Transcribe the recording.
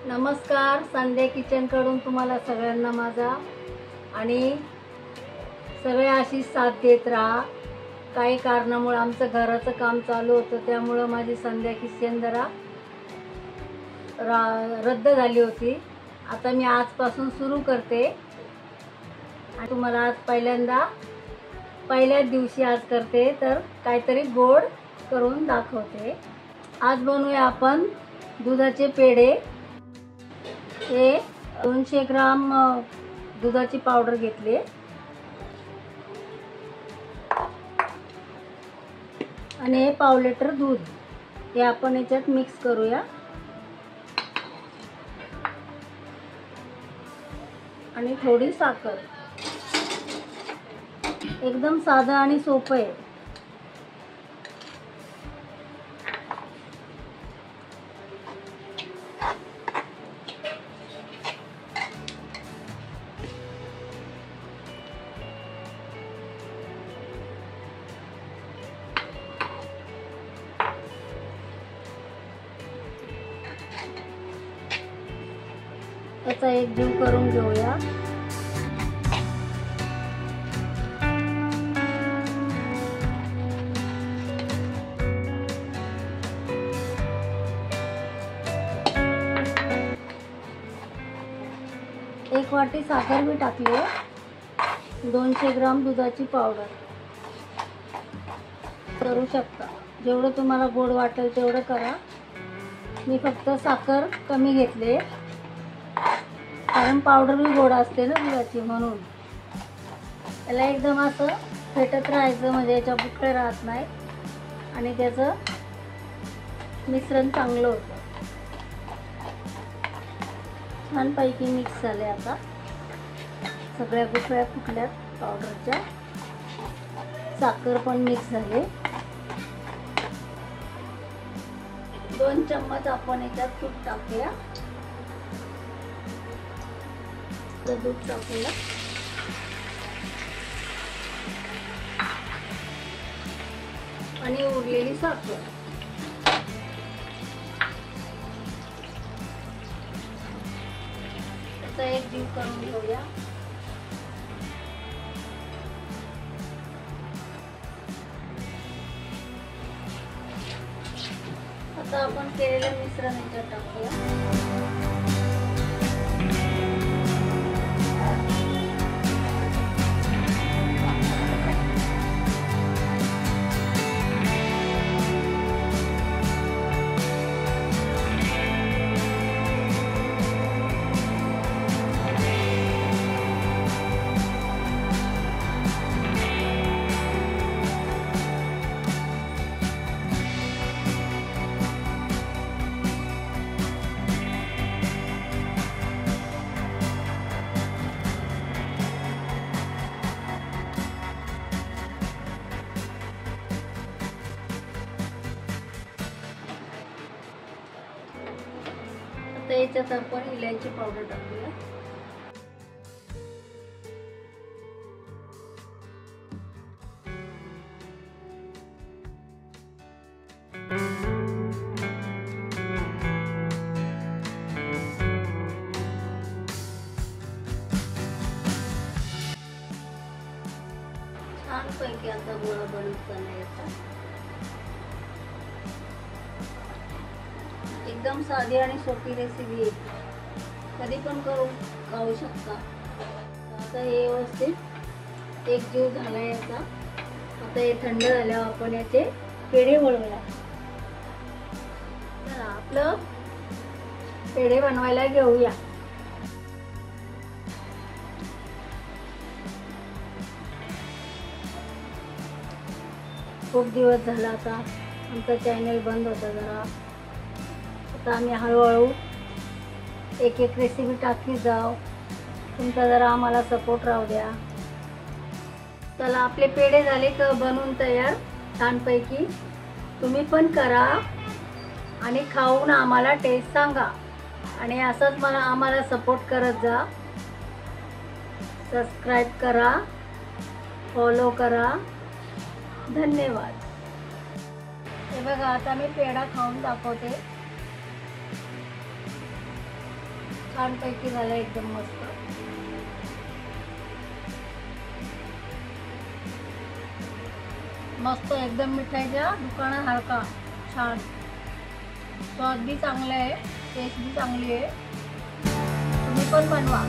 नमस्कार, संध्या किचनकडून तुम्हाला सगळ्यांना माझा आणि सगळे अशी साथ देत राहा। काही कारणामुळे आमचं घराचं काम चालू होतं, त्यामुळे माझी संध्या किचन जरा रद्द झाली होती। आता मी आजपासून सुरू करते आणि तुम्हाला आज पहिल्याच दिवशी आज करते, तर काहीतरी गोड करून दाखवते। आज बनवूया आपण दुधाचे पेढे। हे 200 ग्राम दुधाची पावडर घेतली आणि हे पाव लिटर दूध हे आपण याच्यात मिक्स करूया आणि थोडी साखर। एकदम साधं आणि सोपं आहे। याचा एक जीव करून घेऊया। एक वाटी साखर भी टाकली आहे। 200 ग्राम दुधाची पावडर करू शकता, जेवढं तुम्हाला गोड वाटेल तेवढं करा। मी फक्त साखर कमी घेतले कारण पावडर भी गोड असते ना दुधाची, म्हणून याला एकदम असं फेटत राहायचं, म्हणजे याच्या बुकळे राहत नाही आणि त्याचं मिश्रण चांगलं होतं। छानपैकी मिक्स झाले। आता सगळ्या गुठळ्या फुटल्यात पावडरच्या, साखर पण मिक्स झाले। 2 चम्मच आपण याच्यात तूप टाकूया। दूध टाकूया आणि उरलेली साखर। त्याचा एक जीव करून घेऊया। आता आपण केलेलं मिश्रण याच्यात टाकूया। आता याच्यात आपण इलायची पावडर टाकूया। छानपैकी आता गोळा बनवून चाललाय। एकदम साधी आणि सोपी रेसिपी आहे, कधी पण करून खाऊ शकता। आता हे व्यवस्थित एक जीव झाला याचा। आता हे थंड झाल्यावर आपण याचे पेढे बनवूया। चला आपलं पेढे बनवायला घेऊया। खूप दिवस झाला आता आमचा चॅनल बंद होता जरा। आता आम्ही हळूहळू एक रेसिपी टाकत जाऊ, तुमचा जरा आम्हाला सपोर्ट राहू द्या। चला आपले पेढे झाले का बनवून तयार छानपैकी। तुम्ही पण करा आणि खाऊन आम्हाला टेस्ट सांगा आणि असंच आम्हाला सपोर्ट करत जा। सबस्क्राइब करा, फॉलो करा। धन्यवाद। हे बघा आता मी पेढा खाऊन दाखवते। छानपैकी झालं, एकदम मस्त. मस्त एकदम मिठाईच्या दुकानासारखा छान. स्वाद बी चांगला आहे, टेस्ट बी चांगली आहे. तुम्ही पण बनवा.